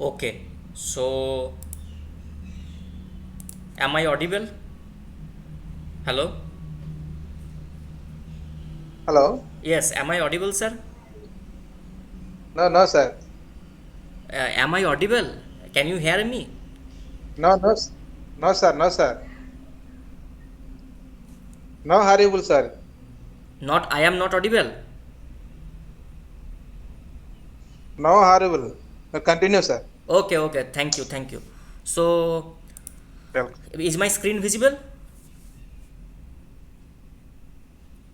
Okay, so am I audible? Hello? Hello? Yes, am I audible, sir? No, no, sir. Am I audible? Can you hear me? No, no, no, sir. No, sir. No, horrible, sir. Not, I am not audible. No, horrible. Continue, sir. Okay, okay, thank you. So, Welcome. is my screen visible?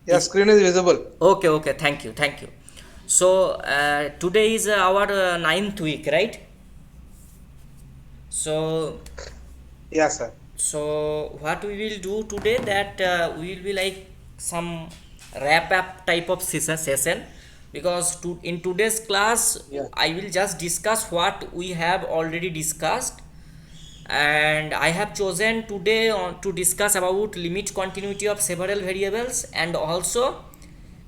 Yeah, Is screen is visible. okay, okay, thank you. So, today is our ninth week, right? So, Yeah, sir. what we will do today that we will be like some wrap up type of session because in today's class Yeah. I will just discuss what we have already discussed, and I have chosen today to discuss about limit continuity of several variables and also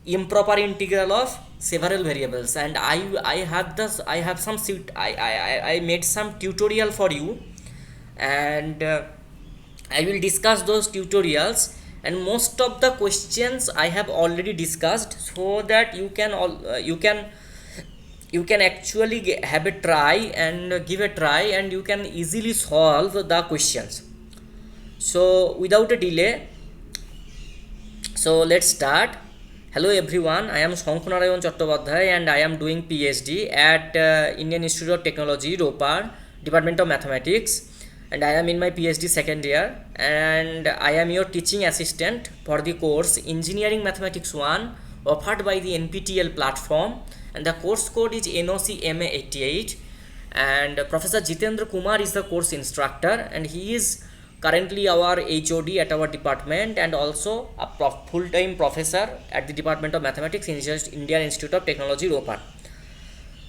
improper integral of several variables. And I have some I made some tutorial for you, and I will discuss those tutorials, and most of the questions I have already discussed, so that you can actually have a try and give a try, and you can easily solve the questions. So without a delay, so let's start. Hello everyone, I am Shankhanarayan Chattopadhyay and I am doing PhD at Indian Institute of Technology, Ropar, Department of Mathematics, and I am in my PhD second year, and I am your teaching assistant for the course Engineering Mathematics 1 offered by the NPTEL platform, and the course code is NOCMA88, and Professor Jitendra Kumar is the course instructor, and he is currently our HOD at our department and also a full-time professor at the Department of Mathematics in Indian Institute of Technology, Ropar.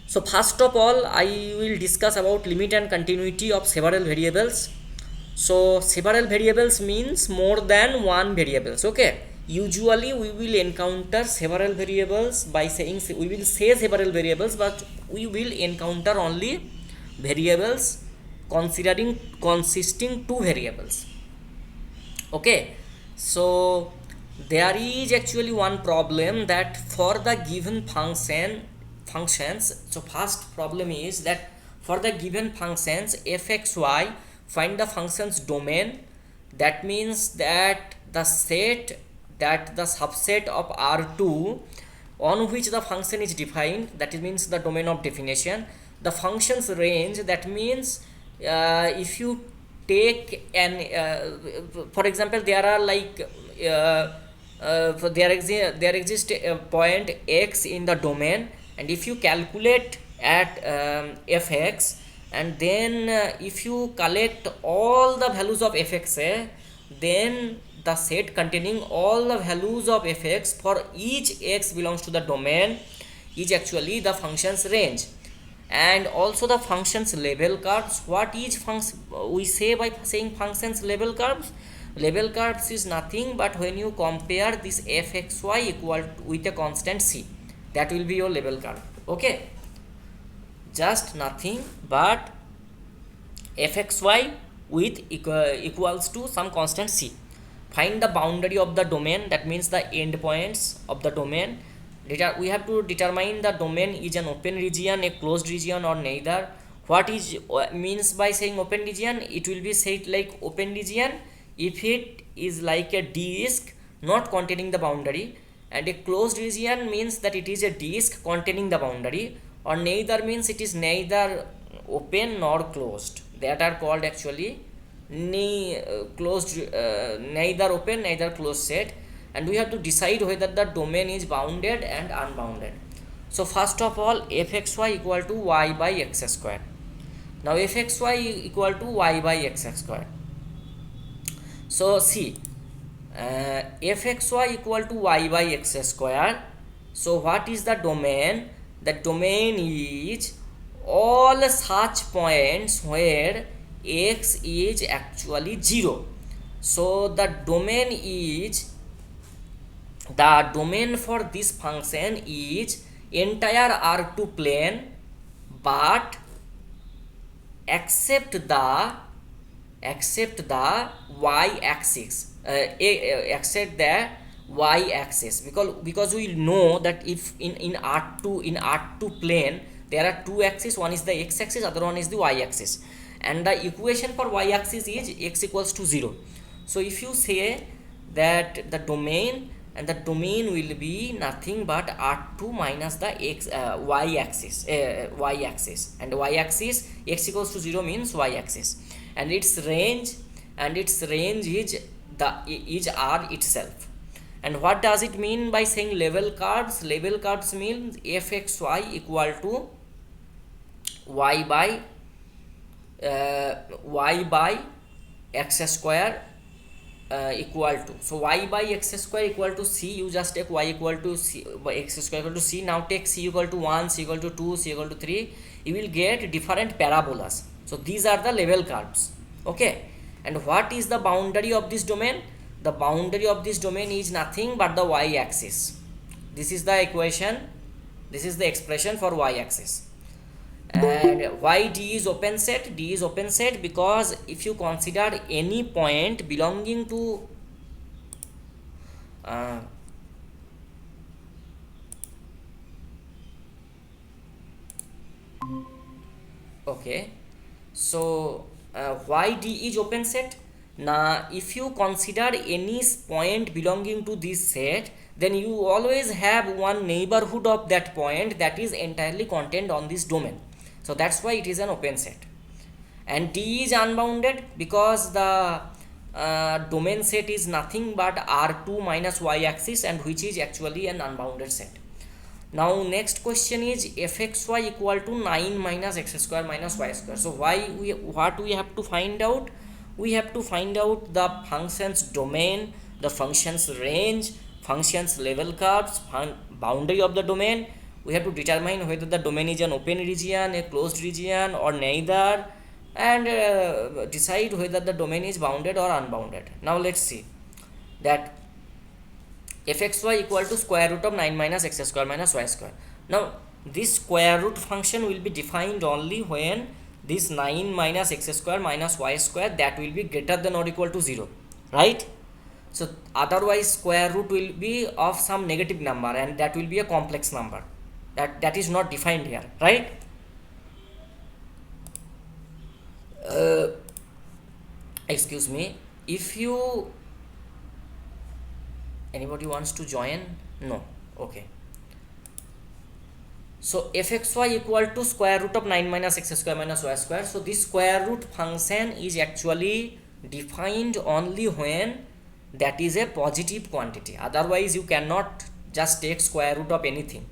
So first of all, I will discuss about limit and continuity of several variables. So several variables means more than one variables. Okay. Usually we will encounter several variables by saying we will say several variables, but we will encounter only variables considering consisting two variables. Okay, so there is actually one problem that for the given functions. So first problem is that for the given functions fxy, find the function's domain. That means that the subset of R2 on which the function is defined, that means the domain of definition. The function's range, that means if you take an for example, there are like there exists a point x in the domain, and if you calculate at fx, and then if you collect all the values of fx, then the set containing all the values of fx for each x belongs to the domain is actually the function's range. And also the function's label curves. What is function we say by saying function's label curves? Label curves is nothing but when you compare this fxy equal to, with a constant c, that will be your label curve. Okay, just nothing but fxy with equals to some constant c. Find the boundary of the domain, that means the endpoints of the domain. We have to determine the domain is an open region, a closed region, or neither. What is means by saying open region? It will be said like open region if it is like a disk not containing the boundary, and a closed region means that it is a disk containing the boundary, or neither means it is neither open nor closed. That are called actually closed, neither open neither closed set. And we have to decide whether the domain is bounded and unbounded. So first of all, fxy equal to y by x square. Now fxy equal to y by x square. So see, fxy equal to y by x square. So what is the domain? The domain is all such points where x is actually 0. So the domain for this function is entire R2 plane, but except the y-axis, except the y-axis, because we know that if in R2 plane there are two axes, one is the x-axis, other one is the y-axis, and the equation for y-axis is x equals to 0. So if you say that the domain, and the domain will be nothing but R2 minus the y-axis, and y-axis x equals to 0 means y-axis, and its range is R itself. And what does it mean by saying level curves? Level curves means fxy equal to y by x square equal to, so y by x square equal to c, you just take y equal to c by x square equal to c. Now take c equal to 1, c equal to 2, c equal to 3, you will get different parabolas. So these are the level curves. Okay, and what is the boundary of this domain? The boundary of this domain is nothing but the y axis. This is the equation, this is the expression for y axis. And why D is open set? D is open set because if you consider any point belonging to uh, okay, so why D is open set? Now if you consider any point belonging to this set, then you always have one neighborhood of that point that is entirely contained on this domain. So that's why it is an open set. And D is unbounded because the domain set is nothing but R2 minus y axis, and which is actually an unbounded set. Now next question is fxy equal to 9 minus x square minus y square. So what we have to find out? We have to find out the function's domain, the function's range, function's level curves, boundary of the domain. We have to determine whether the domain is an open region, a closed region, or neither, and decide whether the domain is bounded or unbounded. Now let's see that fxy equal to square root of 9 minus x square minus y square. Now this square root function will be defined only when this 9 minus x square minus y square, that will be greater than or equal to 0, right? So otherwise square root will be of some negative number, and that will be a complex number that is not defined here, right? Excuse me, if you anybody wants to join? No. Okay, so fxy equal to square root of 9 minus x square minus y square. So this square root function is actually defined only when that is a positive quantity, otherwise you cannot just take square root of anything.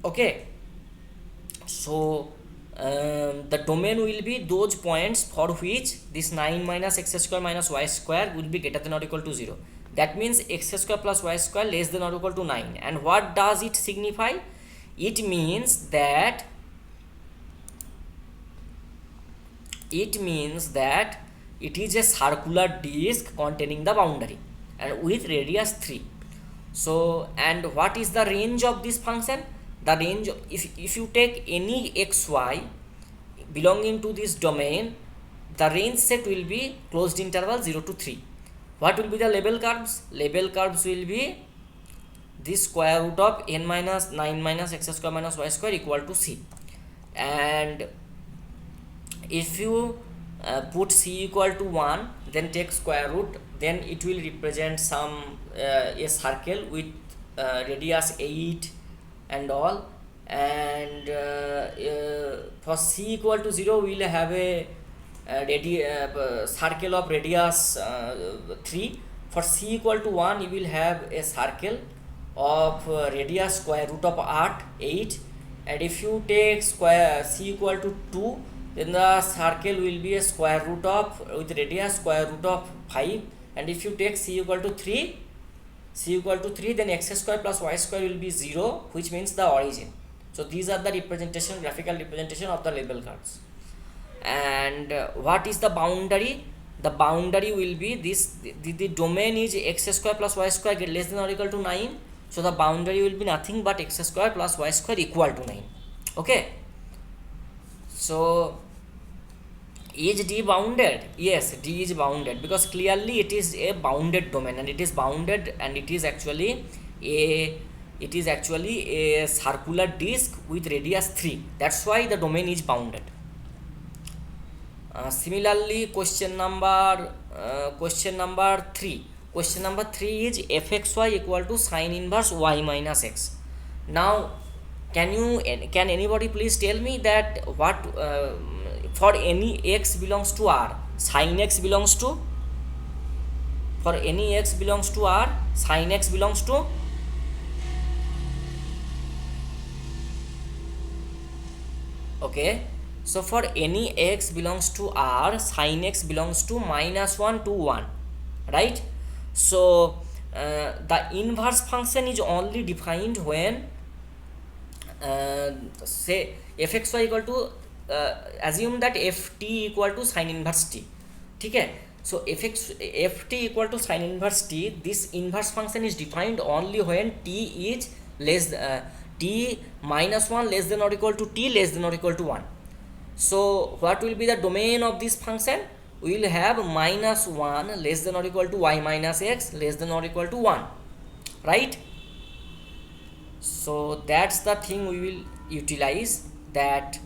Okay, so the domain will be those points for which this 9 minus x square minus y square will be greater than or equal to 0. That means x square plus y square less than or equal to 9. And what does it signify? It means that it is a circular disk containing the boundary and with radius 3. So, and what is the range of this function? The range, if you take any xy belonging to this domain, the range set will be closed interval 0 to 3. What will be the label curves? Label curves will be this square root of n minus 9 minus x square minus y square equal to c. And if you put c equal to 1, then take square root, then it will represent some a circle with radius 8 and all, and for c equal to 0 we will have a circle of radius 3. For c equal to 1 you will have a circle of radius square root of 8, and if you take square c equal to 2, then the circle will be a square root of with radius square root of 5, and if you take c equal to 3, then x square plus y square will be 0, which means the origin. So these are the representation, graphical representation of the label curves. And what is the boundary? The boundary will be this, the domain is x square plus y square less than or equal to 9, so the boundary will be nothing but x square plus y square equal to 9. Okay, so Is D bounded? Yes, D is bounded because clearly it is a bounded domain, and it is bounded, and it is actually a circular disk with radius 3. That's why the domain is bounded. Similarly, question number 3. Question number 3 is fxy equal to sine inverse y minus x. Now, can anybody please tell me that what for any x belongs to R, sin x belongs to, for any x belongs to R, sin x belongs to, okay, so for any x belongs to R, sin x belongs to -1 to 1, right? So the inverse function is only defined when say fxy equal to assume that ft equal to sin inverse t, okay. So ft equal to sin inverse t, this inverse function is defined only when t is less t minus 1 less than or equal to t less than or equal to 1. So what will be the domain of this function? We will have -1 less than or equal to y minus x less than or equal to 1, right? So that's the thing we will utilize, that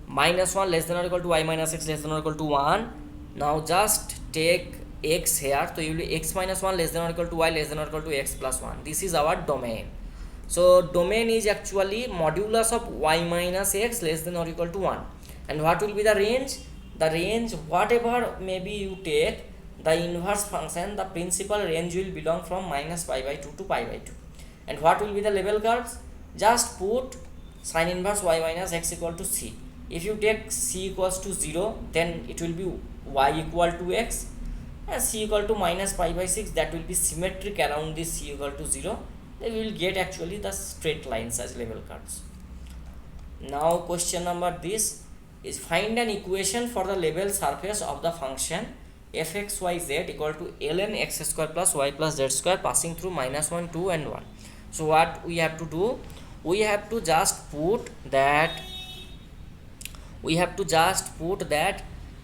-1 less than or equal to y minus x less than or equal to 1. Now just take x here, so you will be x minus 1 less than or equal to y less than or equal to x plus 1. This is our domain. So domain is actually modulus of y minus x less than or equal to 1. And what will be the range? The range, whatever maybe you take the inverse function, the principal range will belong from minus pi by 2 to pi by 2. And what will be the label curves? Just put sin inverse y minus x equal to c. If you take c equals to 0, then it will be y equal to x, and c equal to minus pi by 6, that will be symmetric around this c equal to 0. Then we will get actually the straight lines as label curves. Now question number this is, find an equation for the level surface of the function fxyz equal to ln x square plus y plus z square passing through -1, 2 and 1. So what we have to do? We have to just put that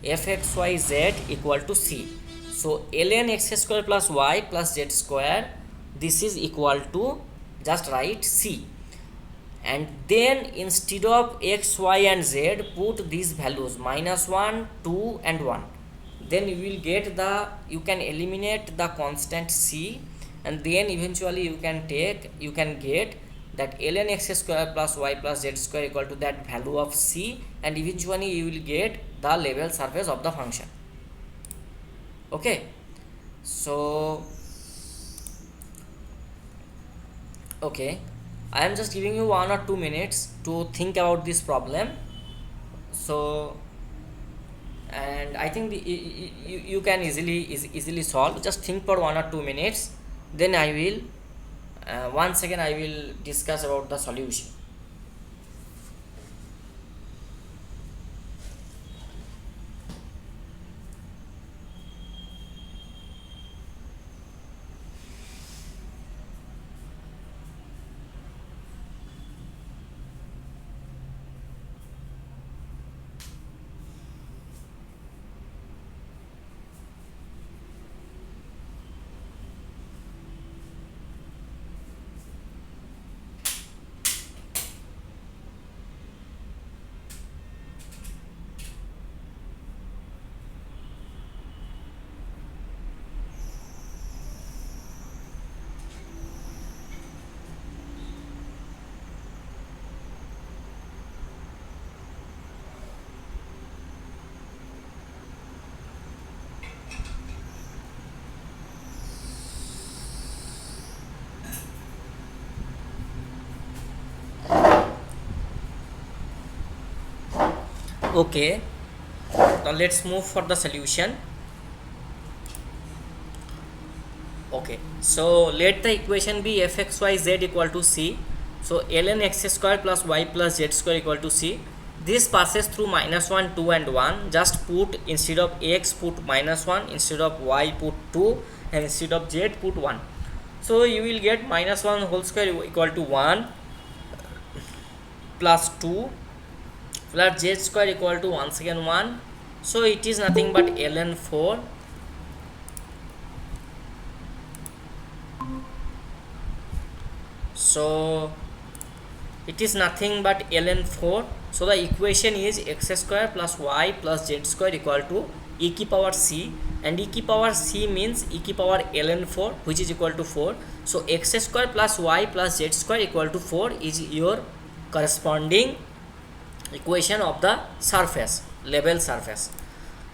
fxyz equal to c. So ln x square plus y plus z square, this is equal to, just write c, and then instead of x, y and z, put these values -1, 2 and 1. Then you can eliminate the constant c, and then eventually you can get that ln x square plus y plus z square equal to that value of c, and eventually you will get the level surface of the function. Okay, so okay, I am just giving you 1 or 2 minutes to think about this problem. So, and I think you can easily solve. Just think for 1 or 2 minutes, then I will once again I will discuss about the solution. Okay, now let's move for the solution. Okay, so let the equation be fxyz equal to c. So ln x square plus y plus z square equal to c. This passes through -1, 2 and 1. Just put, instead of x put -1, instead of y put 2, and instead of z put 1. So you will get -1 whole square equal to 1 plus 2 plus z square equal to once again 1 So it is nothing but ln 4. So it is nothing but ln 4. So the equation is x square plus y plus z square equal to e की power c, and e की power c means e की power ln 4, which is equal to 4. So x square plus y plus z square equal to 4 is your corresponding equation of the surface, level surface.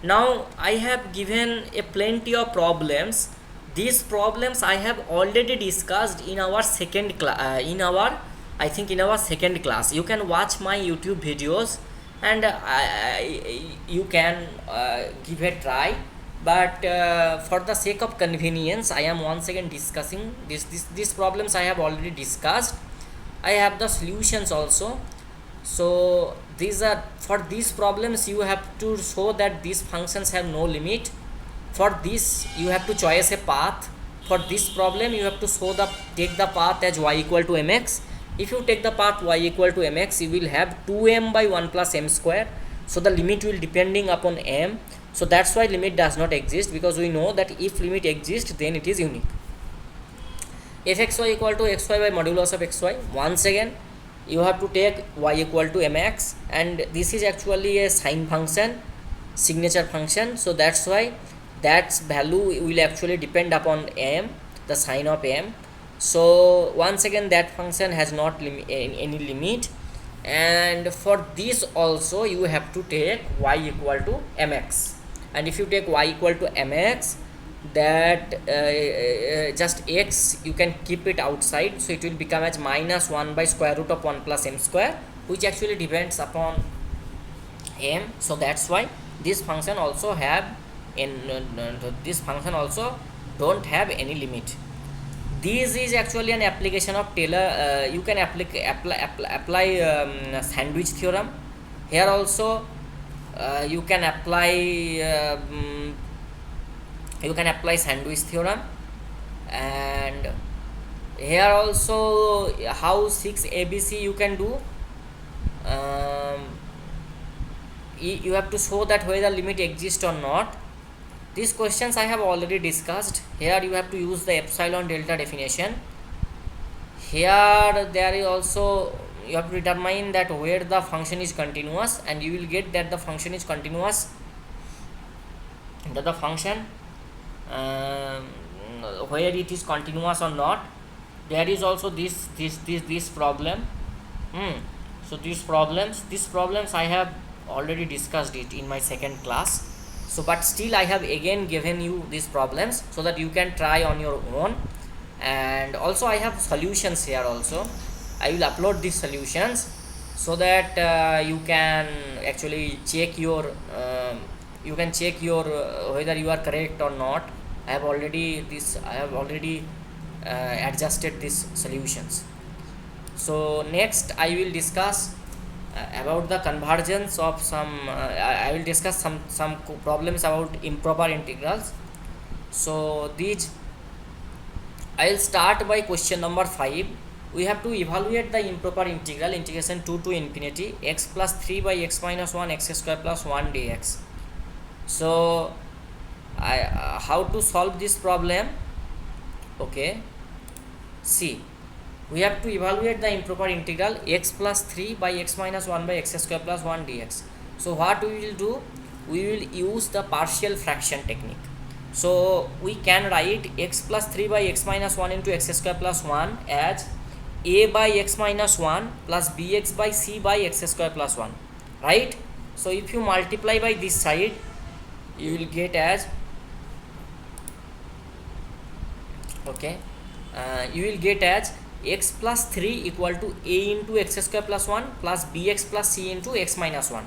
Now I have given a plenty of problems. These problems I have already discussed in our second class, in our, I think in our second class. You can watch my YouTube videos, and you can give a try. But for the sake of convenience, I am once again discussing these problems I have already discussed. I have the solutions also. So these are, for these problems you have to show that these functions have no limit. For this you have to choose a path. For this problem you have to show the, take the path as y equal to mx. If you take the path y equal to mx, you will have 2m by 1 plus m square. So the limit will depending upon m. So that's why limit does not exist, because we know that if limit exists then it is unique. fxy equal to xy by modulus of xy. Once again you have to take y equal to mx, and this is actually a sine function, signature function. So that's why that value will actually depend upon m, the sine of m. So once again that function has not any limit. And for this also you have to take y equal to mx, and if you take y equal to mx, that just x you can keep it outside, so it will become as minus 1 by square root of 1 plus m square, which actually depends upon m. So that's why this function also have in this function also don't have any limit. This is actually an application of Taylor. You can apply sandwich theorem. Here also you can apply sandwich theorem. And here also how 6 ABC you can do. You have to show that whether limit exists or not. These questions I have already discussed. Here you have to use the epsilon delta definition. Here there is also, you have to determine that where the function is continuous, and you will get that the function is continuous, that the function where it is continuous or not. There is also this problem. So these problems I have already discussed it in my second class. So but still I have again given you these problems so that you can try on your own. And also I have solutions here also. I will upload these solutions so that you can actually check your whether you are correct or not. I have already adjusted these solutions. So next I will discuss about the convergence of some I will discuss some problems about improper integrals. So these, I will start by question number 5. We have to evaluate the improper integral, integration 2 to infinity x plus 3 by x minus 1 x square plus 1 dx. So how to solve this problem? Okay, see, we have to evaluate the improper integral x plus 3 by x minus 1 by x square plus 1 dx. So what we will do, we will use the partial fraction technique. So we can write x plus 3 by x minus 1 into x square plus 1 as a by x minus 1 plus bx by c by x square plus 1, right? So if you multiply by this side, you will get as you will get as x plus 3 equal to a into x square plus 1 plus bx plus c into x minus 1.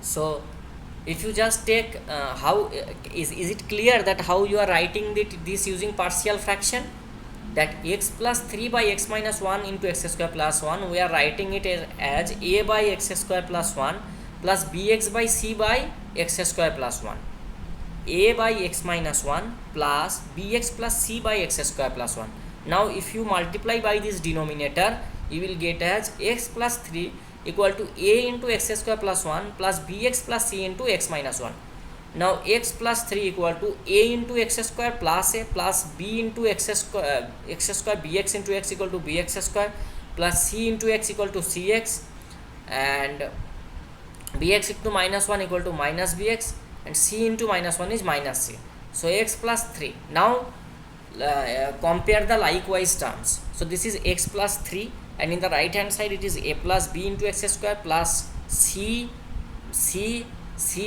So if you just take how is it clear that how you are writing this using partial fraction, that x plus 3 by x minus 1 into x square plus 1, we are writing it as a by x square plus 1 plus bx by c by x square plus 1, a by x minus 1 plus bx plus c by x square plus 1. Now if you multiply by this denominator, you will get as x plus 3 equal to a into x square plus 1 plus bx plus c into x minus 1. Now x plus 3 equal to a into x square plus a plus b into x square bx into x equal to bx square plus c into x equal to cx, and bx into minus 1 equal to minus bx, and c into minus 1 is minus c. So x plus 3. Now compare the likewise terms. So this is x plus 3, and in the right hand side it is a plus b into x square plus c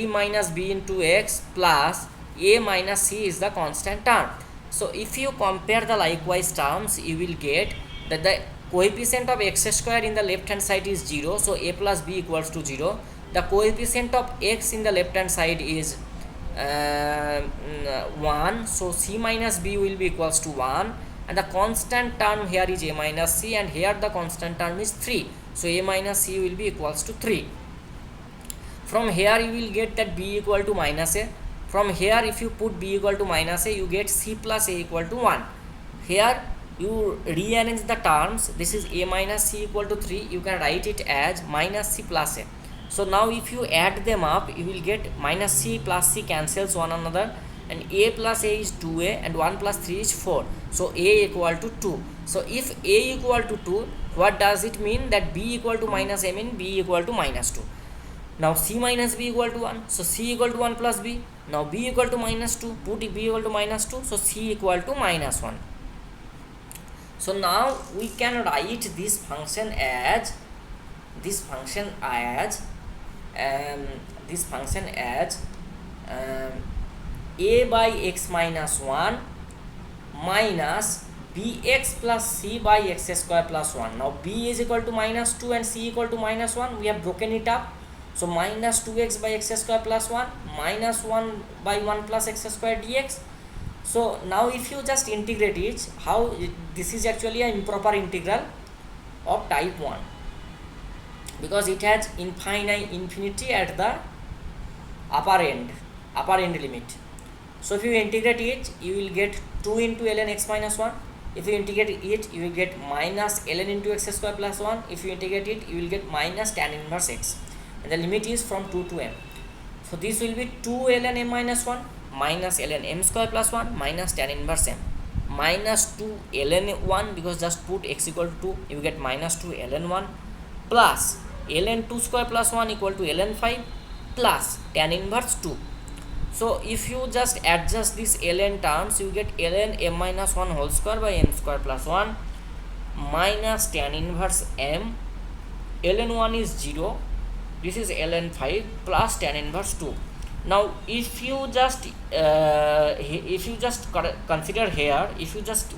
minus b into x plus a minus c is the constant term. So if you compare the likewise terms, you will get that the coefficient of x square in the left hand side is 0, so a plus b equals to 0. The coefficient of x in the left hand side is 1, so c minus b will be equals to 1, and the constant term here is a minus c, and here the constant term is 3, so a minus c will be equals to 3. From here you will get that b equal to minus a. From here if you put b equal to minus a, you get c plus a equal to 1. Here you rearrange the terms. This is a minus c equal to 3, you can write it as minus c plus a. So now if you add them up, you will get minus c plus c cancels one another, and a plus a is 2a, and 1 plus 3 is 4, so a equal to 2. So if a equal to 2, what does it mean? That b equal to minus a mean b equal to minus 2. Now c minus b equal to 1, so c equal to 1 plus b. Now b equal to minus 2, put b equal to minus 2, so c equal to minus 1. So now we can write this function as a by x minus 1 minus bx plus c by x square plus 1. Now b is equal to minus 2 and c equal to minus 1, we have broken it up. So minus 2x by x square plus 1 minus 1 by 1 plus x square dx. So now if you just integrate it, this is actually an improper integral of type 1, because it has infinity at the upper end limit. So if you integrate it, you will get 2 into ln x minus 1. If you integrate it, you will get minus ln into x square plus 1. If you integrate it, you will get minus tan inverse x, and the limit is from 2 to m. So this will be 2 ln m minus 1 minus ln m square plus 1 minus tan inverse m minus 2 ln 1, because just put x equal to 2, you get minus 2 ln 1 plus ln 2 square plus 1 equal to ln 5 plus tan inverse 2. So if you just adjust these ln terms, you get ln m minus 1 whole square by m square plus 1 minus tan inverse m. ln 1 is 0, this is ln 5 plus tan inverse 2. Now if you just consider here,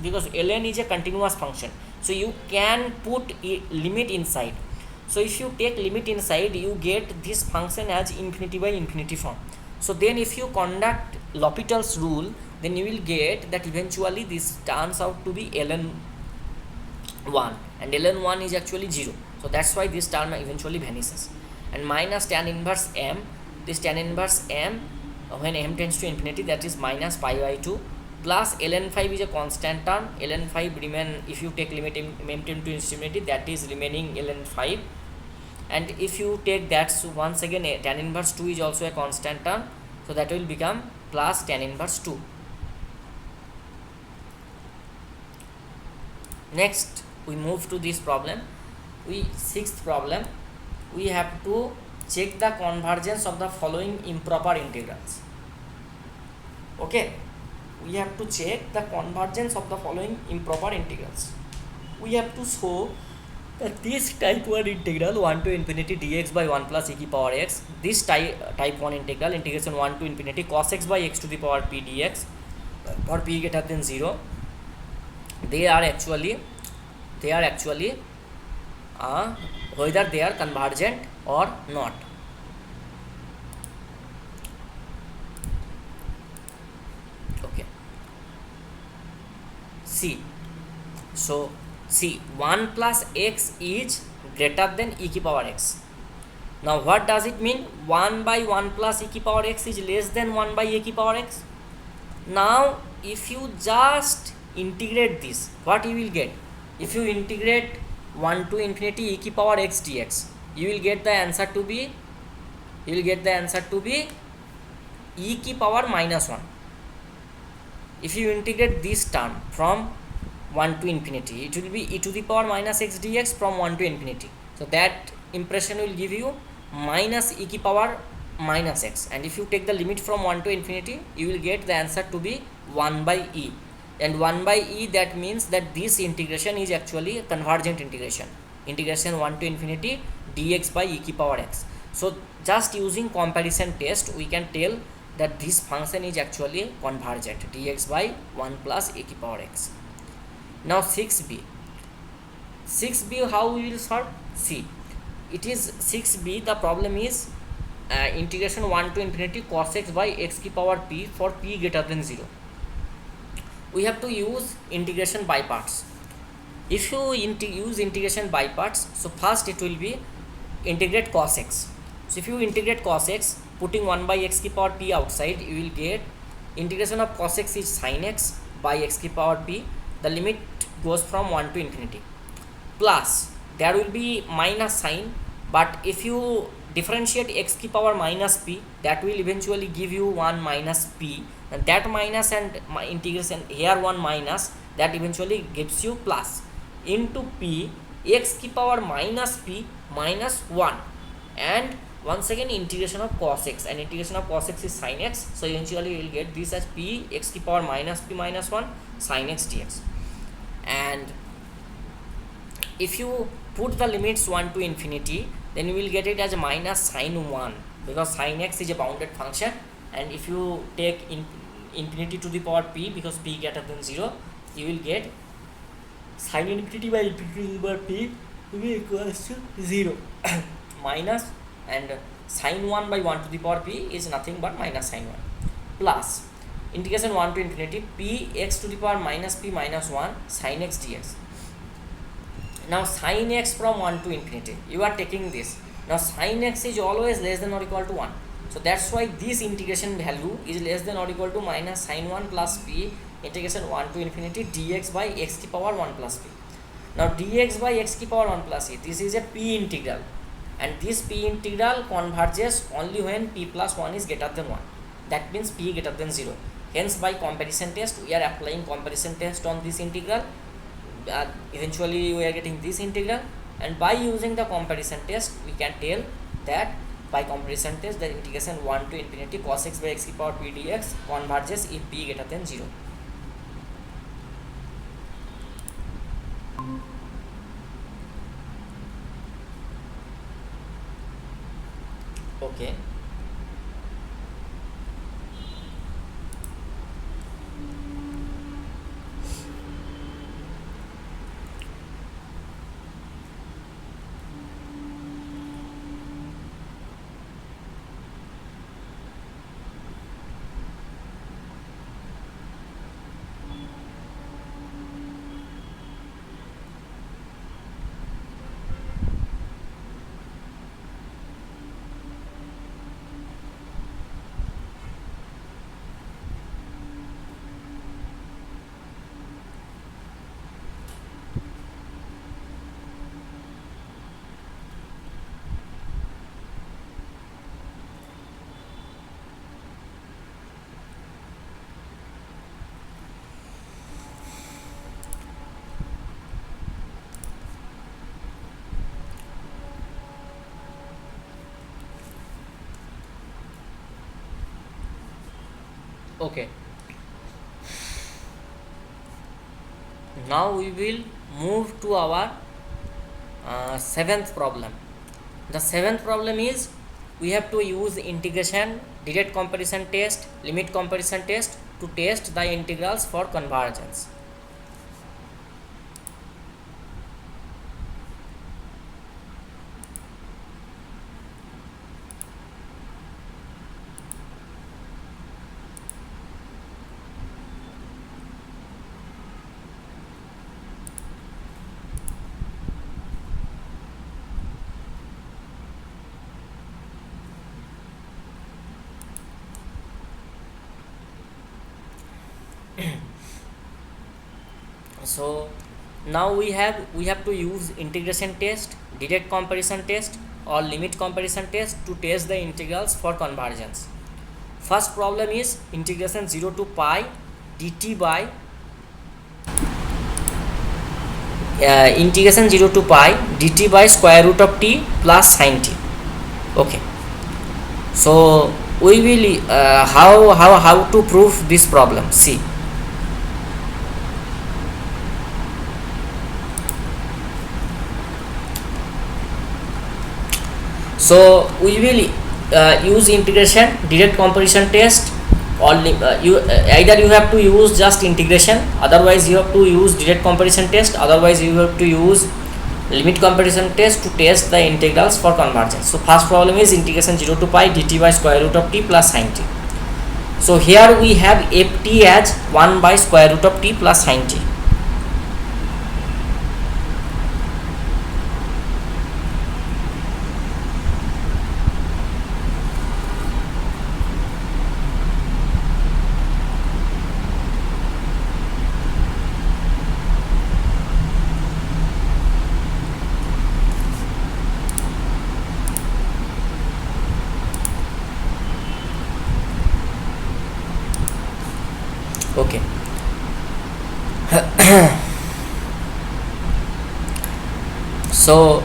because ln is a continuous function, so you can put a limit inside. So if you take limit inside, you get this function as infinity by infinity form. So then if you conduct L'Hopital's rule, then you will get that eventually this turns out to be ln 1, and ln 1 is actually 0. So that's why this term eventually vanishes. And minus tan inverse m, this tan inverse m when m tends to infinity, that is minus pi by 2 plus ln 5 is a constant term. ln 5 remain, if you take limit m tend to infinity, that is remaining ln 5. And if you take that, so once again tan inverse 2 is also a constant term, so that will become plus tan inverse 2. Next we move to this problem. Sixth problem, we have to check the convergence of the following improper integrals. Okay, we have to check the convergence of the following improper integrals. We have to show that this type 1 integral 1 to infinity dx by 1 plus e की power x, this type 1 integral integration 1 to infinity cos x by x to the power p dx for p greater than 0, they are actually whether they are convergent or not. see, so see, 1 plus x is greater than e ki power x. Now what does it mean? 1 by 1 plus e ki power x is less than 1 by a ki power x. Now if you just integrate this, what you will get? If you integrate 1 to infinity e ki power x dx, you will get the answer to be e ki power minus 1. If you integrate this term from 1 to infinity, it will be e to the power minus x dx from 1 to infinity. So that impression will give you minus e ki power minus x, and if you take the limit from 1 to infinity, you will get the answer to be 1 by e. And 1 by e, that means that this integration is actually a convergent integration, 1 to infinity dx by e ki power x. So just using comparison test, we can tell that this function is actually convergent, dx by 1 plus a ki power x. Now 6b, how we will solve? See, it is 6b, the problem is integration 1 to infinity cos x by x ki power p for p greater than 0. We have to use integration by parts. If you use integration by parts, so first it will be integrate cos x. So if you integrate cos x, putting 1 by x ki power p outside, you will get integration of cos x is sin x by x ki power p. The limit goes from 1 to infinity, plus there will be minus sign, but if you differentiate x ki power minus p, that will eventually give you 1 minus p, and that minus and integration here 1 minus, that eventually gives you plus into p x ki power minus p minus 1, and once again integration of cos x, and integration of cos x is sin x, so eventually you will get this as p x ki power minus p minus 1 sin x dx. And if you put the limits 1 to infinity, then you will get it as a minus sin 1, because sin x is a bounded function, and if you take infinity to the power p, because p greater than 0, you will get sin infinity by infinity to the power p will be equals to 0 minus, and sin 1 by 1 to the power p is nothing but minus sin 1, plus integration 1 to infinity p x to the power minus p minus 1 sin x dx. Now sin x from 1 to infinity, you are taking this. Now sin x is always less than or equal to 1, so that's why this integration value is less than or equal to minus sin 1 plus p integration 1 to infinity dx by x ki power 1 plus p. Now dx by x ki power 1 plus e, this is a p integral, and this p integral converges only when p plus 1 is greater than 1, that means p greater than 0. Hence by comparison test, we are applying comparison test on this integral. Eventually we are getting this integral, and by using the comparison test, we can tell that by comparison test the integration 1 to infinity cos x by x ki power p dx converges if p greater than 0. Okay. Okay, now we will move to our seventh problem. The seventh problem is we have to use integration, direct comparison test, limit comparison test to test the integrals for convergence. So now we have to use integration test, direct comparison test, or limit comparison test to test the integrals for convergence. First problem is integration 0 to pi dt by integration 0 to pi dt by square root of t plus sin t. Okay, so we will how to prove this problem. See, so we will use integration, direct comparison test, or either you have to use just integration, otherwise you have to use direct comparison test, otherwise you have to use limit comparison test to test the integrals for convergence. So first problem is integration 0 to pi dt by square root of t plus sin t. So here we have ft as 1 by square root of t plus sin t. Okay, so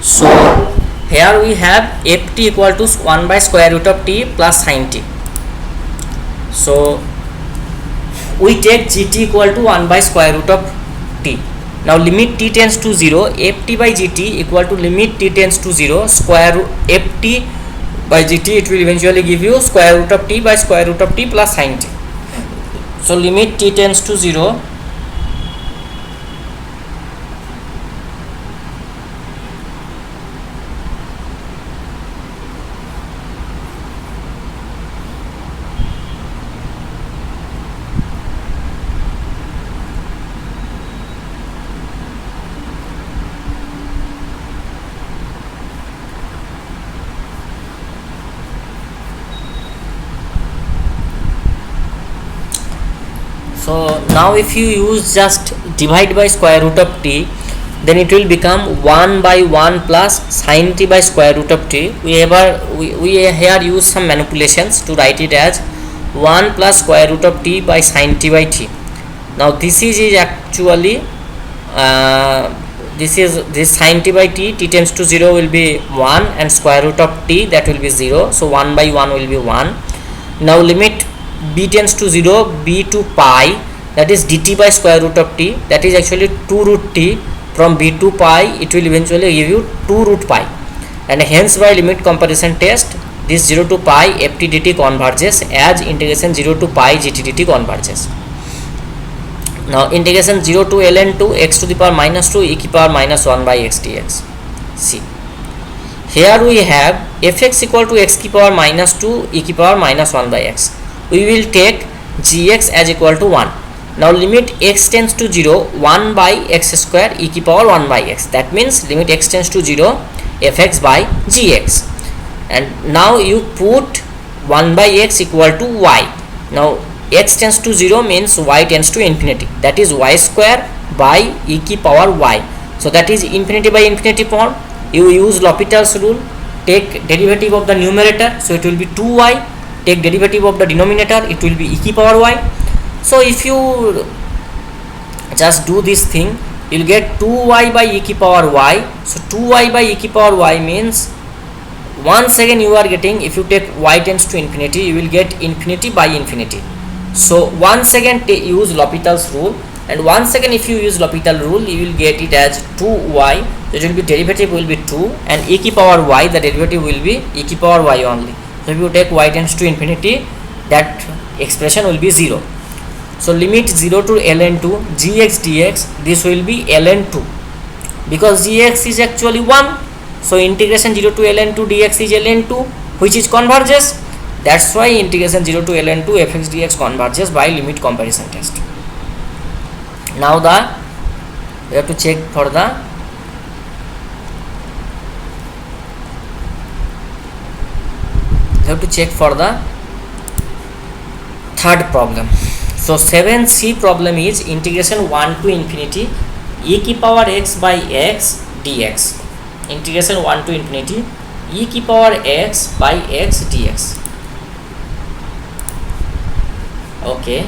So here we have ft equal to 1 by square root of t plus sin t. So we take gt equal to 1 by square root of t. Now limit t tends to 0, ft by gt equal to limit t tends to 0 square root ft by gt, it will eventually give you square root of t by square root of t plus sin t. So limit t tends to 0, so now if you use just divide by square root of t, then it will become 1 by 1 plus sin t by square root of t. We here use some manipulations to write it as 1 plus square root of t by sin t by t. Now this is actually this sin t by t tends to 0 will be 1, and square root of t, that will be 0. So 1 by 1 will be 1. Now limit b tends to 0, b to pi, that is dt by square root of t, that is actually 2 root t. From b to pi, it will eventually give you 2 root pi, and hence by limit comparison test, this 0 to pi ft dt converges as integration 0 to pi gt dt converges. Now integration 0 to ln to x to the power minus 2 e to the power minus 1 by x dx. See, here we have fx equal to x to the power minus 2 e to the power minus 1 by x. We will take gx as equal to 1. Now limit x tends to 0, 1 by x square e to the power 1 by x. That means limit x tends to 0, fx by gx. and now you put 1 by x equal to y. Now x tends to 0 means y tends to infinity, that is y square by e ki power y. So that is infinity by infinity form. You use L'Hopital's rule, take derivative of the numerator, so it will be 2y, take derivative of the denominator, it will be e ki power y. So if you just do this thing, you will get 2y by e ki power y. So 2y by e ki power y means once again you are getting, if you take y tends to infinity, you will get infinity by infinity. So once again use L'Hopital's rule, and once again if you use L'Hopital rule, you will get it as 2y. So it will be derivative will be 2, and e ki power y, the derivative will be e ki power y only. So if you take y tends to infinity, that expression will be 0. So limit 0 to ln 2 gx dx, this will be ln 2 because gx is actually 1. So integration 0 to ln 2 dx is ln 2, which is converges. That's why integration 0 to ln 2 fx dx converges by limit comparison test. Now we have to check for the third problem. So 7c problem is integration 1 to infinity e ki power x by x dx. Integration 1 to infinity e ki power x by x dx. Okay,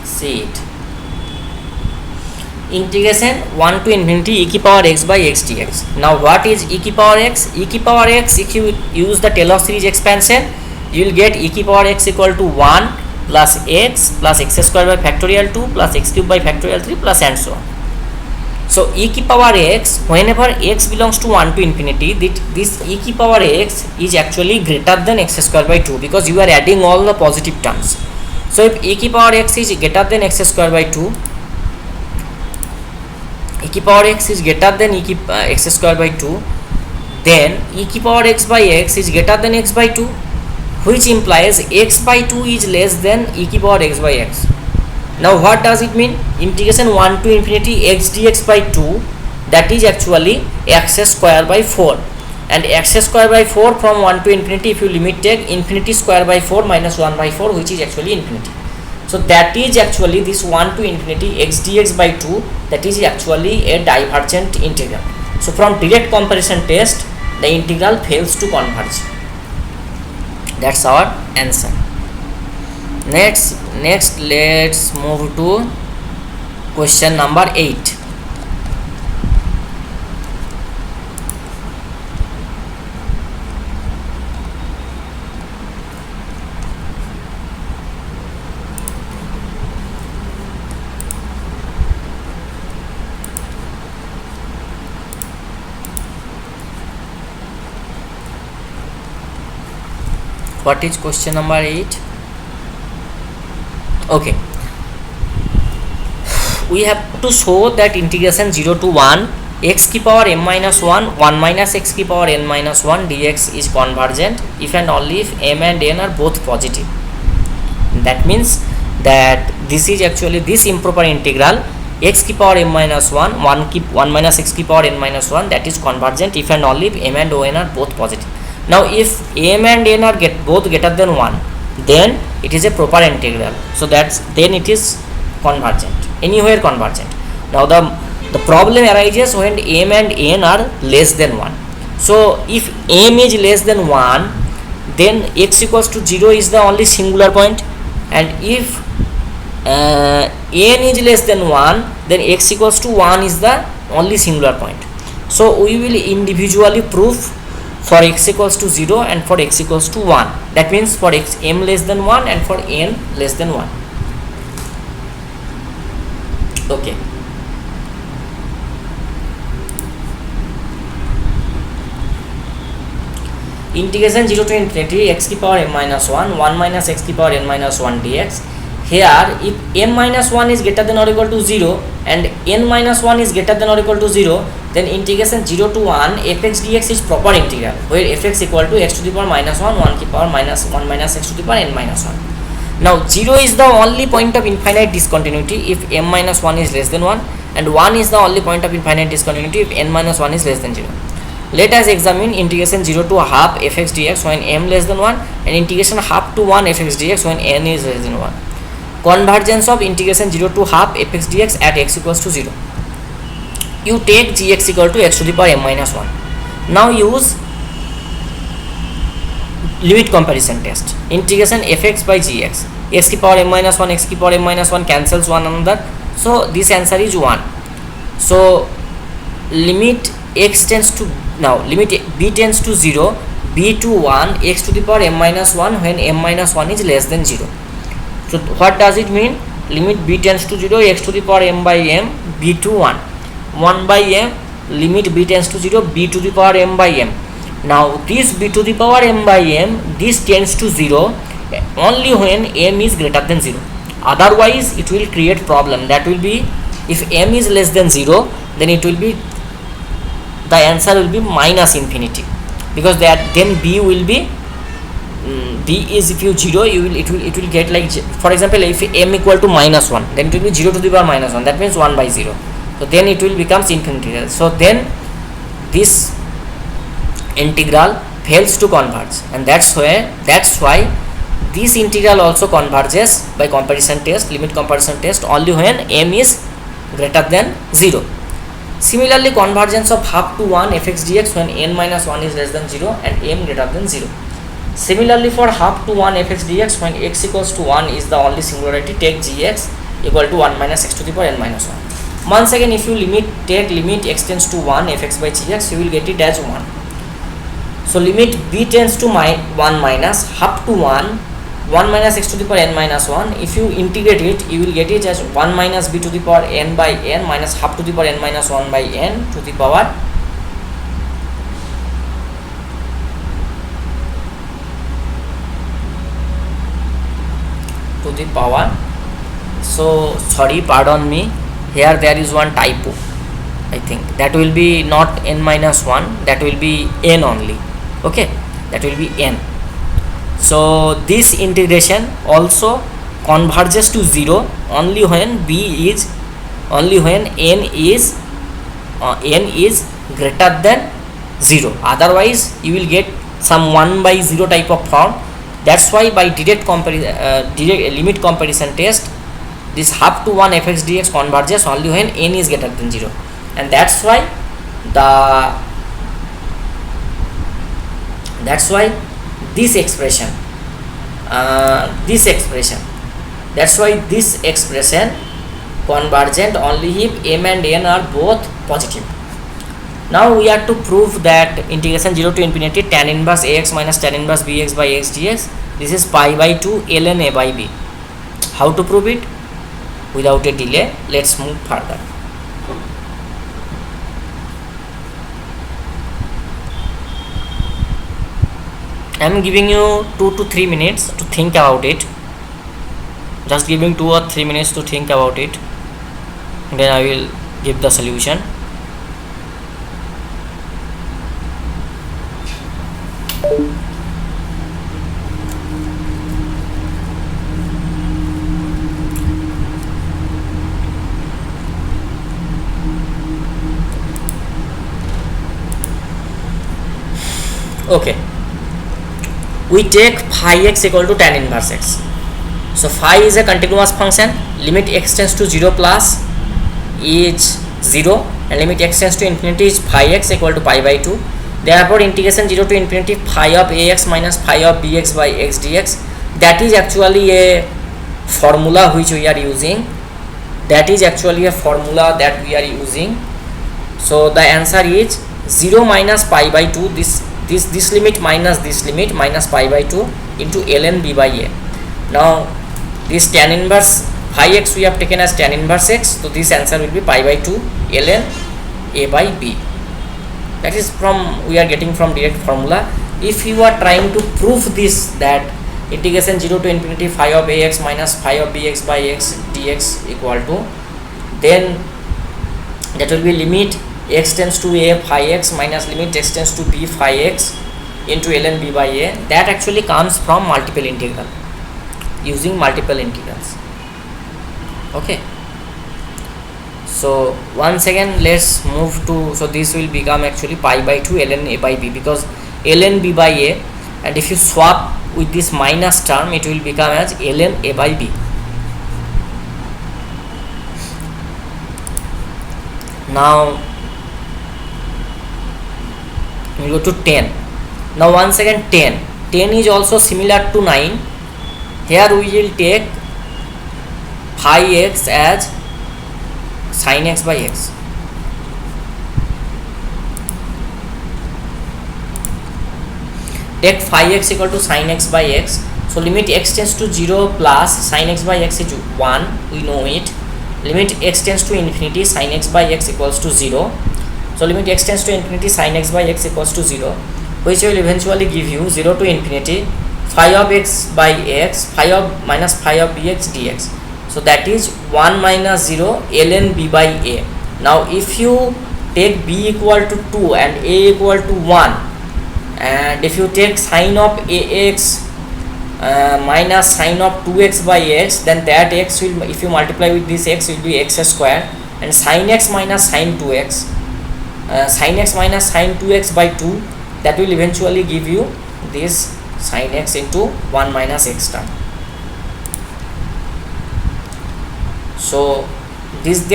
see it. Integration 1 to infinity e ki power x by x dx. Now what is e ki power x? E ki power x, if you use the Taylor series expansion, you will get e ki power x equal to 1 plus x square by factorial 2 plus x cube by factorial 3 plus and so on. So e ki power x, whenever x belongs to 1 to infinity, this e ki power x is actually greater than x square by 2 because you are adding all the positive terms. So if e ki power x is greater than x square by 2, e ki power x is greater than x square by 2, then e ki power x by x is greater than x by 2, which implies x by 2 is less than e ki power x by x. Now what does it mean? Integration 1 to infinity x dx by 2, that is actually x square by 4, and x square by 4 from 1 to infinity, if you limit take infinity square by 4 minus 1 by 4, which is actually infinity. So that is actually this 1 to infinity x dx by 2, that is actually a divergent integral. So from direct comparison test, the integral fails to converge. That's our answer. Next let's move to question number 8. What is question number 8? Okay, we have to show that integration 0 to 1 x ki power m minus 1 1 minus x ki power n minus 1 dx is convergent if and only if m and n are both positive. That means that this is actually this improper integral x ki power m minus 1 1 minus x ki power n minus 1, that is convergent if and only if m and n are both positive. Now if m and n are both greater than 1, then it is a proper integral, so then it is convergent, anywhere convergent. Now the problem arises when m and n are less than 1. So if m is less than 1, then x equals to 0 is the only singular point, and if n is less than 1, then x equals to 1 is the only singular point. So we will individually prove for x equals to 0 and for x equals to 1. That means for x m less than 1 and for n less than 1. Okay. Integration 0 to infinity x ki power m minus 1 1 minus x ki power n minus 1 dx. Here if m minus 1 is greater than or equal to 0 and n minus 1 is greater than or equal to 0, then integration 0 to 1 fx dx is proper integral, where fx equal to x to the power minus 1 1 ki power minus 1 minus x to the power n minus 1. Now 0 is the only point of infinite discontinuity if m minus 1 is less than 1, and 1 is the only point of infinite discontinuity if n minus 1 is less than 0. Let us examine integration 0 to half fx dx when m less than 1 and integration half to 1 fx dx when n is less than 1. Convergence of integration 0 to half fx dx at x equals to 0. You take gx equal to x to the power m minus 1. Now use limit comparison test. Integration fx by gx, x की power m minus 1, x की power m minus 1 cancels one another, so this answer is 1. So limit x tends to, now limit b tends to 0, b to 1, x to the power m minus 1 when m minus 1 is less than 0. So what does it mean? Limit b tends to 0, x to the power m by m, b to 1 by m, limit b tends to 0, b to the power m by m. Now this b to the power m by m, this tends to 0 only when m is greater than 0. Otherwise it will create problem. That will be, if m is less than 0, then it will be, the answer will be minus infinity, because that then b will be b is, if you 0, you will it will get like, for example, if m equal to minus 1, then it will be 0 to the power minus 1, that means 1 by 0. So then it will becomes infinity. So then this integral fails to converge, and that's why this integral also converges by comparison test, limit comparison test, only when m is greater than 0. Similarly, convergence of half to 1 fx dx when n minus 1 is less than 0 and m greater than 0. Similarly, for half to 1 fx dx when x equals to 1 is the only singularity, take gx equal to 1 minus x to the power n minus 1. Once again, if you take limit x tends to 1 fx by gx, you will get it as 1. So limit b tends to 1 minus half to 1 minus x to the power n minus 1. If you integrate it, you will get it as 1 minus b to the power n by n minus half to the power n minus 1 by n to the power so sorry, pardon me, here there is one typo. I think that will be not n minus 1, that will be n only. Okay, that will be n. So this integration also converges to 0 only when n is greater than 0. Otherwise you will get some 1 by 0 type of form. That's why by direct limit comparison test, this half to 1 fx dx converges only when n is greater than 0, and that's why this expression convergent only if m and n are both positive. Now we are to prove that integration 0 to infinity tan inverse ax minus tan inverse bx by x dx, this is pi by 2 ln a by b. How to prove it? Without a delay, let's move further. I am giving you 2 to 3 minutes to think about it. Just giving 2 or 3 minutes to think about it, then I will give the solution. Okay, we take phi x equal to tan inverse x. So phi is a continuous function, limit x tends to 0 plus is 0 and limit x tends to infinity is phi x equal to pi by 2. Therefore integration 0 to infinity phi of ax minus phi of bx by x dx, that is actually a formula which we are using. So the answer is 0 minus pi by 2, this limit minus pi by 2 into ln b by a. Now this tan inverse phi x we have taken as tan inverse x, so this answer will be pi by 2 ln a by b. That is from, we are getting from direct formula. If you are trying to prove this, that integration 0 to infinity phi of ax minus phi of bx by x dx equal to, then that will be limit x tends to a phi x minus limit x tends to b phi x into ln b by a. That actually comes from multiple integral, using multiple integrals. Okay, So once again let's move to, so this will become actually pi by 2 ln a by b, because ln b by a, and if you swap with this minus term it will become as ln a by b. Now we go to 10. Now once again 10 is also similar to 9. Here we will take phi x as sin x by x. Take phi x equal to sin x by x. So limit x tends to 0 plus sin x by x is 1, we know it. Limit x tends to infinity, sin x by x equals to 0. So limit x tends to infinity, sin x by x equals to 0, which will eventually give you 0 to infinity phi of x by x, phi of minus phi of bx dx. So that is 1 minus 0 ln b by a. Now if you take b equal to 2 and a equal to 1, and if you take sine of ax minus sine of 2x by x, then that x will, if you multiply with this x, will be x square, and sin x minus sin 2x, sin x minus sin 2x by 2, that will eventually give you this sin x into 1 minus x term. So these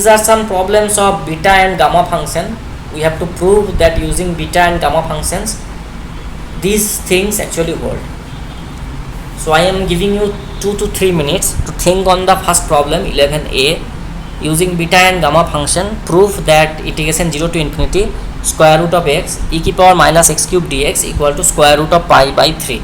are some problems of beta and gamma function. We have to prove that using beta and gamma functions these things actually hold. So I am giving you 2 to 3 minutes to think on the first problem 11a. Using beta and gamma function, prove that integration 0 to infinity square root of x e की power minus x cube dx equal to square root of pi by 3.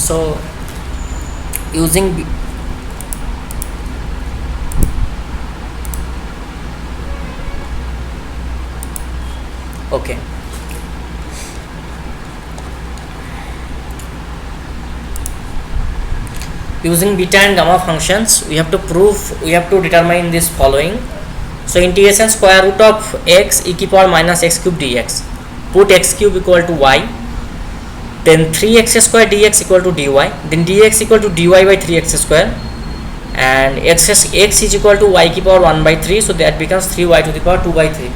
So using okay, using beta and gamma functions, we have to determine this following. So integration square root of x e की power minus x cube dx, put x cube equal to y, then 3x square dx equal to dy, then dx equal to dy by 3x square, and x is equal to y की power 1 by 3, so that becomes 3y to the power 2 by 3.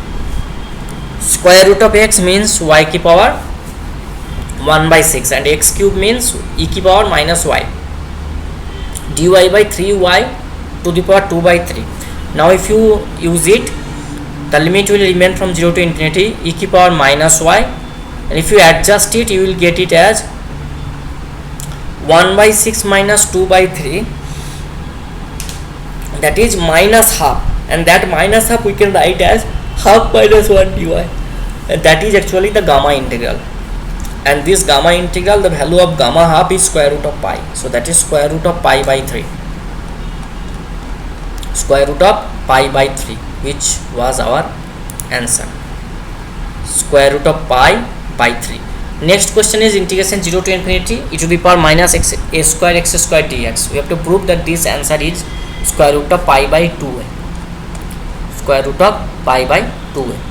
Square root of x means y की power 1 by 6, and x cube means e की power minus y, dy by 3y to the power 2 by 3. Now if you use it, the limit will remain from 0 to infinity e की power minus y, and if you adjust it, you will get it as 1 by 6 minus 2 by 3, that is minus half, and that minus half we can write as half minus 1 dy, and that is actually the gamma integral. And this gamma integral, the value of gamma half is square root of pi, so that is square root of pi by 3, square root of pi by 3, which was our answer, square root of pi by 3. Next question is integration 0 to infinity e to the power minus x a square x square dx. We have to prove that this answer is square root of pi by 2a, square root of pi by 2a.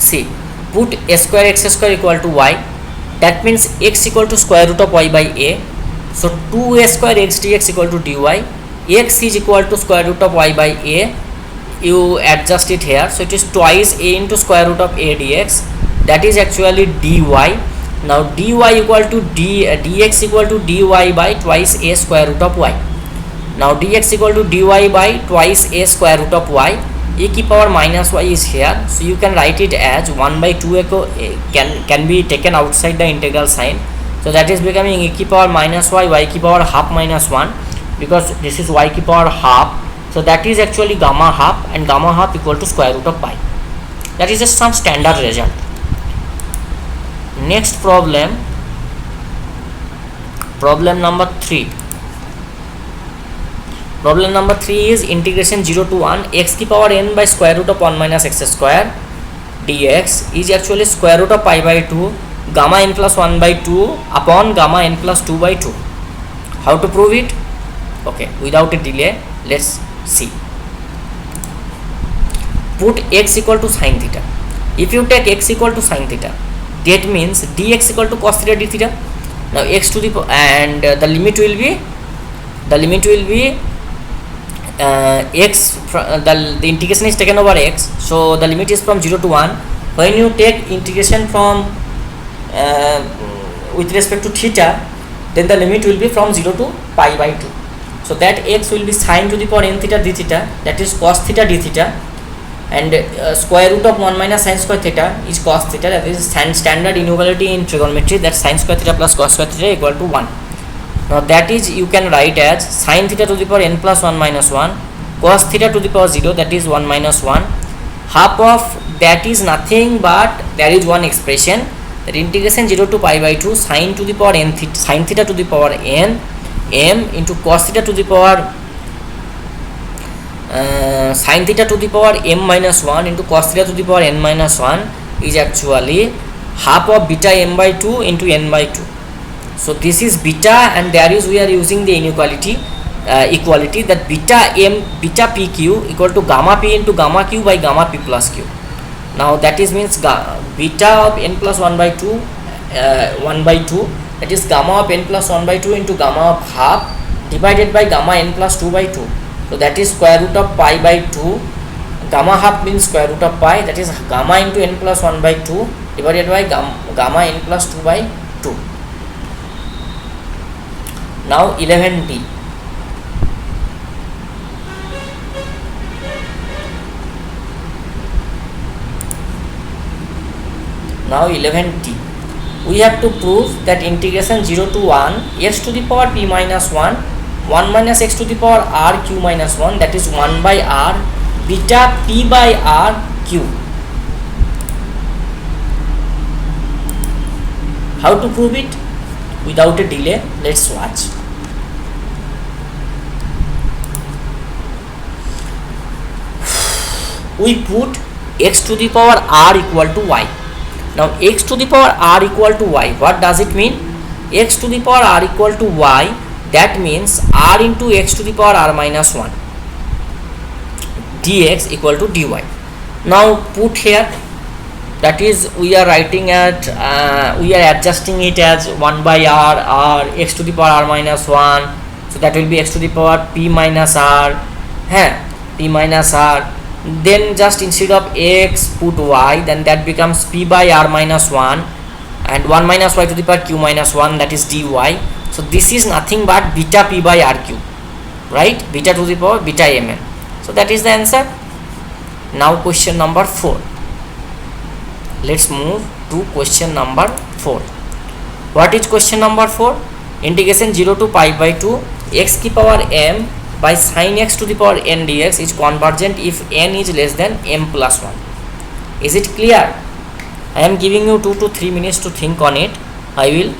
See, put a square x square equal to y, that means x equal to square root of y by a, so 2a square x dx equal to dy, x is equal to square root of y by a, you adjust it here, so it is twice a into square root of a dx, that is actually dy. Now dy equal to dx equal to dy by twice a square root of y. Now dx equal to dy by twice a square root of y, e की power minus y is here, so you can write it as 1 by 2a can be taken outside the integral sign, so that is becoming e की power minus y की power half minus 1, because this is y की power half, so that is actually gamma half, and gamma half equal to square root of pi. That is just some standard result. Next problem number 3. Problem number 3 is integration 0 to 1 x की power n by square root of 1 minus x square dx is actually square root of pi by 2 gamma n plus 1 by 2 upon gamma n plus 2 by 2. How to prove it? Okay, without a delay, let's see. Put x equal to sin theta. If you take x equal to sin theta, that means dx equal to cos theta d theta. Now x to the and the limit will be x, the integration is taken over x, so the limit is from 0 to 1. When you take integration from with respect to theta, then the limit will be from 0 to pi by 2, so that x will be sin to the power n theta d theta, that is cos theta d theta, and square root of 1 minus sin square theta is cos theta, that is standard inequality in trigonometry, that sin square theta plus cos square theta equal to 1. Now that is you can write as sin theta to the power n plus 1 minus 1, cos theta to the power 0, that is 1 minus 1, half of that is nothing but there is one expression, that integration 0 to pi by 2 sin to the power n theta, sin theta to the power n m into cos theta to the power sin theta to the power m minus 1 into cos theta to the power n minus 1 is actually half of beta m by 2 into n by 2. So this is beta, and there is we are using the inequality equality, that beta pq equal to gamma p into gamma q by gamma p plus q. Now that is means beta of n plus 1 by 2 1 by 2, that is gamma of n plus 1 by 2 into gamma of half divided by gamma n plus 2 by 2. So that is square root of pi by 2, gamma half means square root of pi, that is gamma into n plus 1 by 2 divided by gamma n plus 2 by 2. Now 11d. Now 11d. We have to prove that integration 0 to 1 x to the power p minus 1 1 minus x to the power r q minus 1, that is 1 by r beta p by r q. How to prove it? Without a delay, let's watch. We put x to the power r equal to y. Now x to the power r equal to y, what does it mean? X to the power r equal to y, that means r into x to the power r minus 1 dx equal to dy. Now put here, that is we are writing at we are adjusting it as 1 by r x to the power r minus 1, so that will be x to the power p minus r, p minus r, then just instead of x put y, then that becomes p by r minus 1 and 1 minus y to the power q minus 1, that is dy. So this is nothing but beta p by r q, right? Beta to the power beta mn. So that is the answer. Now question number 4. Let's move to question number 4. What is question number 4? Integration 0 to pi by 2 x की power m by sin x to the power n dx is convergent if n is less than m plus 1. Is it clear? I am giving you 2 to 3 minutes to think on it. I will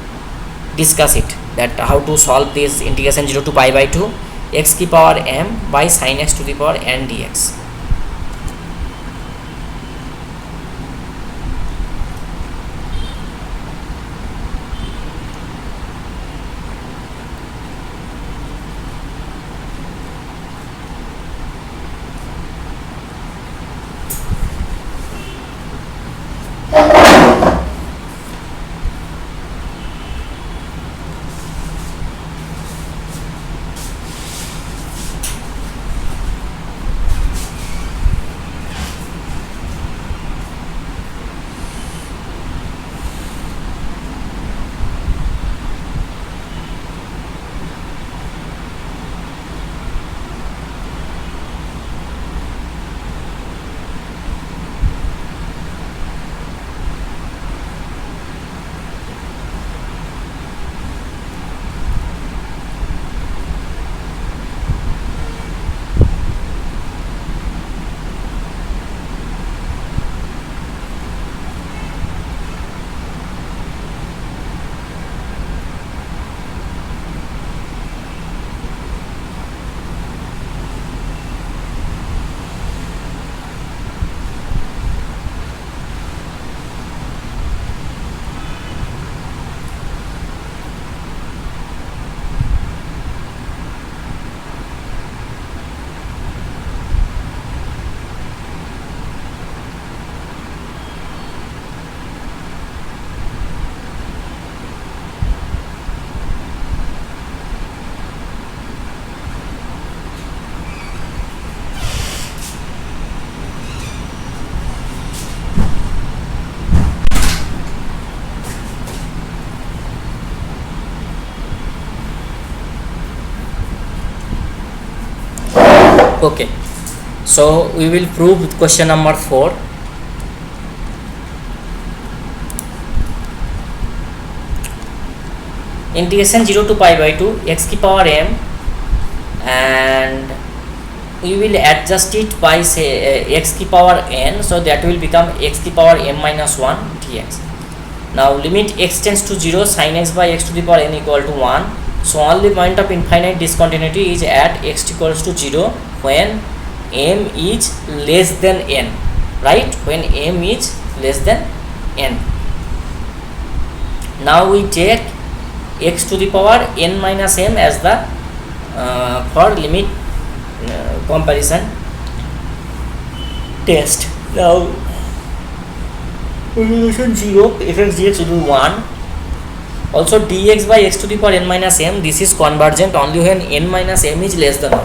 discuss it, that how to solve this integration 0 to pi by 2 x की power m by sin x to the power n dx. Okay, so we will prove question number 4. Integration 0 to pi by 2 x की power m, and we will adjust it by say x की power n, so that will become x की power m minus 1 dx. Now limit x tends to 0, sin x by x to the power n equal to 1. So only point of infinite discontinuity is at x equals to 0 when m is less than n, right? When m is less than n. Now we take x to the power n minus m as the for limit comparison test. Now resolution 0, fx dx will be 1. Also dx by x to the power n minus m, this is convergent only when n minus m is less than 1.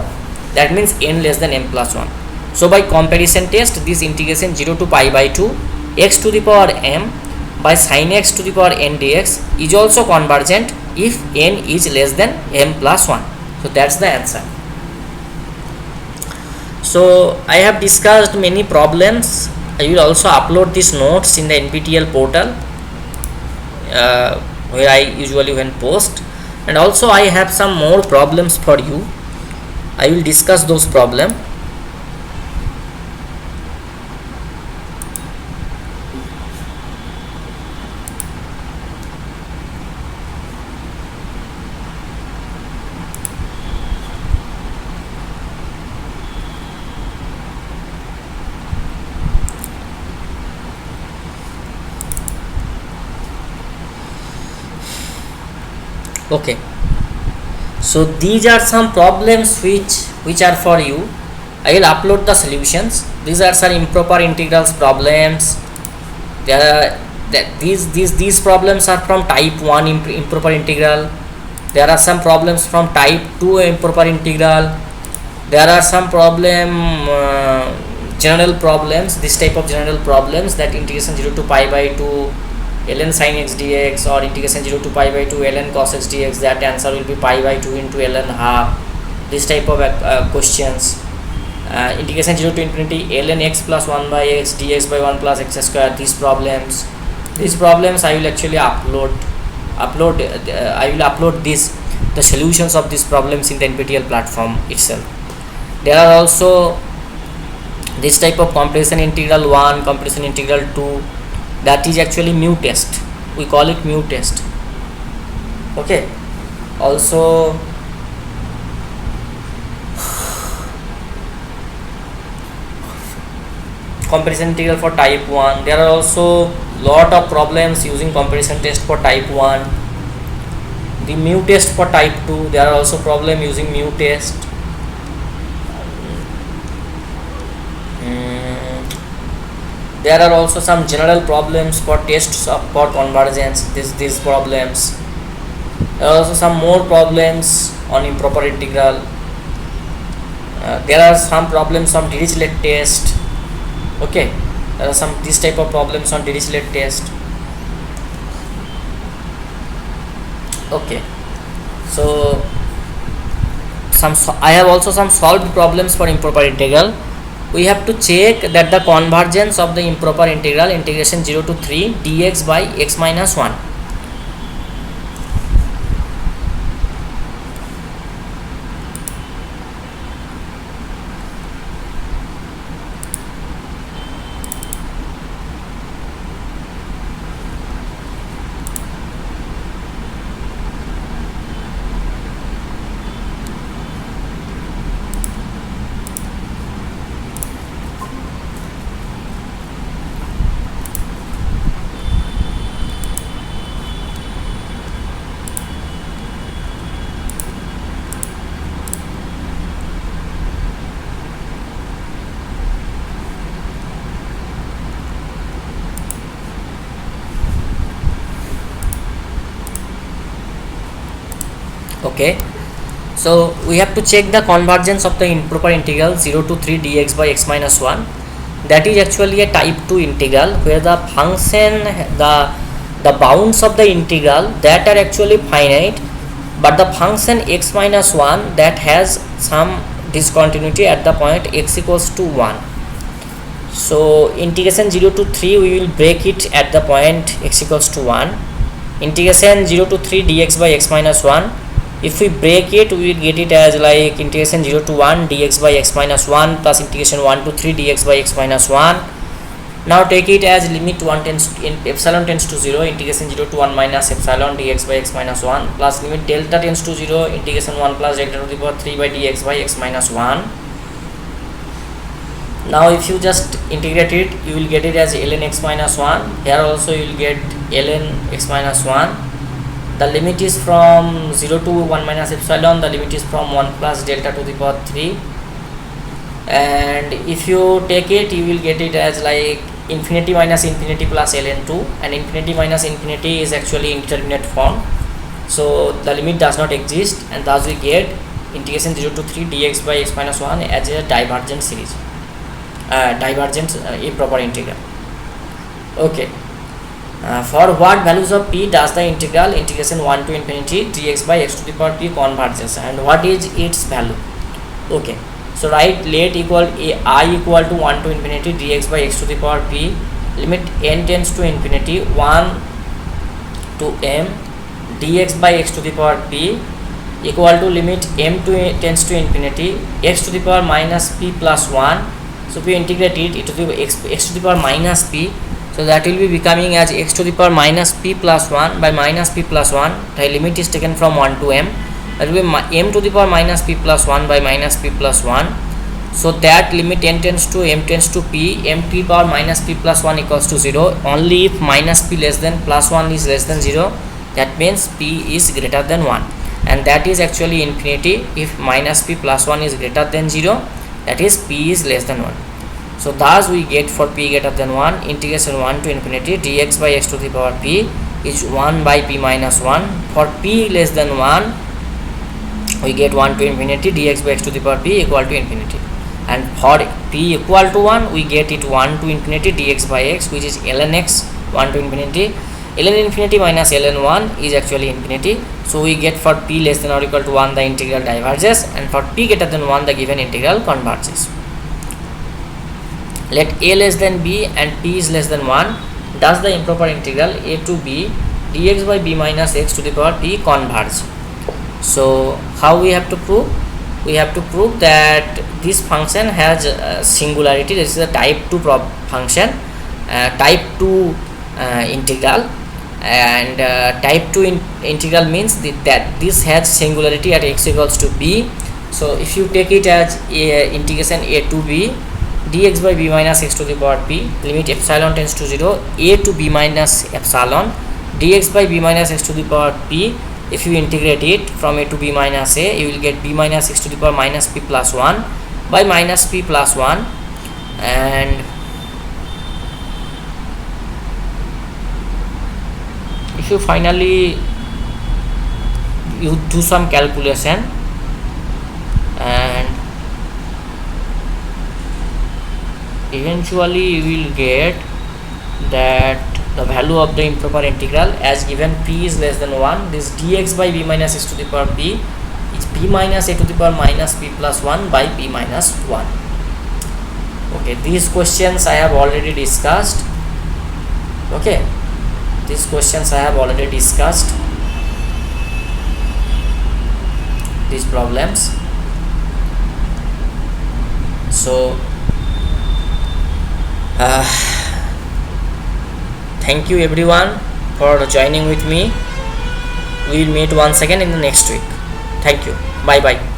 That means n less than m plus 1. So by comparison test, this integration 0 to pi by 2 x to the power m by sin x to the power n dx is also convergent if n is less than m plus 1. So that's the answer. So I have discussed many problems. I will also upload these notes in the NPTEL portal where I usually when post, and also I have some more problems for you. I will discuss those problems. Okay, so these are some problems which are for you. I will upload the solutions. These are some improper integrals problems. There are these problems are from type 1 improper integral. There are some problems from type 2 improper integral. There are some general problems, this type of general problems, that integration 0 to pi by 2 ln sin x dx or integration 0 to pi by 2 ln cos x dx, that answer will be pi by 2 into ln half. This type of questions. Integration 0 to infinity ln x plus 1 by x dx by 1 plus x square. These problems I will actually upload I will upload this the solutions of these problems in the NPTEL platform itself. There are also this type of comparison integral 1, comparison integral 2, that is actually mu test. We call it mu test. Okay. Also comparison integral for type 1. There are also lot of problems using comparison test for type 1. The mu test for type 2, there are also problem using mu test. There are also some general problems for tests for convergence, these problems. There are also some more problems on improper integral. There are some problems on Dirichlet test. Okay, there are some this type of problems on Dirichlet test. Okay, so I have also some solved problems for improper integral. We have to check that the convergence of the improper integral integration 0 to 3 dx by x minus 1. Okay, so we have to check the convergence of the improper integral 0 to 3 dx by x minus 1. That is actually a type 2 integral where the function, the bounds of the integral that are actually finite, but the function x minus 1 that has some discontinuity at the point x equals to 1. So integration 0 to 3 we will break it at the point x equals to 1. Integration 0 to 3 dx by x minus 1, if we break it we will get it as like integration 0 to 1 dx by x minus 1 plus integration 1 to 3 dx by x minus 1. Now take it as limit 1 tends to, epsilon tends to 0, integration 0 to 1 minus epsilon dx by x minus 1 plus limit delta tends to 0, integration 1 plus delta to the power 3 by dx by x minus 1. Now if you just integrate it you will get it as ln x minus 1. Here also you will get ln x minus 1. The limit is from 0 to 1 minus epsilon, the limit is from 1 plus delta to the power 3, and if you take it you will get it as like infinity minus infinity plus ln 2, and infinity minus infinity is actually indeterminate form, so the limit does not exist, and thus we get integration 0 to 3 dx by x minus 1 as a divergent series, divergent improper integral. Okay. For what values of p does the integral integration 1 to infinity dx by x to the power p converges, and what is its value? Okay, so write let equal I equal to 1 to infinity dx by x to the power p, limit n tends to infinity 1 to m dx by x to the power p equal to limit m to tends to infinity x to the power minus p plus 1. So if we integrate it to the x to the power minus p, so that will be becoming as x to the power minus p plus 1 by minus p plus 1. The limit is taken from 1 to m. That will be m to the power minus p plus 1 by minus p plus 1. So that limit n tends to m tends to p, m to the power minus p plus 1 equals to 0. Only if minus p less than plus 1 is less than 0, that means p is greater than 1, and that is actually infinity if minus p plus 1 is greater than 0, that is p is less than 1. So thus we get for p greater than 1 integration 1 to infinity dx by x to the power p is 1 by p minus 1. For p less than 1 we get 1 to infinity dx by x to the power p equal to infinity, and for p equal to 1 we get it 1 to infinity dx by x, which is ln x 1 to infinity. Ln infinity minus ln 1 is actually infinity, so we get for p less than or equal to 1 the integral diverges, and for p greater than 1 the given integral converges. Let a less than b and p is less than 1, does the improper integral a to b dx by b minus x to the power p converge? So how we have to prove? We have to prove that this function has singularity. This is a type 2 function, type 2 integral, and type 2 integral means that this has singularity at x equals to b. So if you take it as integration a to b dx by b minus x to the power p, limit epsilon tends to 0, a to b minus epsilon dx by b minus x to the power p. If you integrate it from a to b minus a, you will get b minus x to the power minus p plus 1 by minus p plus 1. And if you finally you do some calculation, and eventually you will get that the value of the improper integral as given p is less than 1, this dx by b minus x to the power p is p minus a to the power minus p plus 1 by p minus 1. Okay, these questions I have already discussed. Okay, these questions I have already discussed, these problems. So thank you everyone for joining with me. We will meet once again in the next week. Thank you. Bye bye.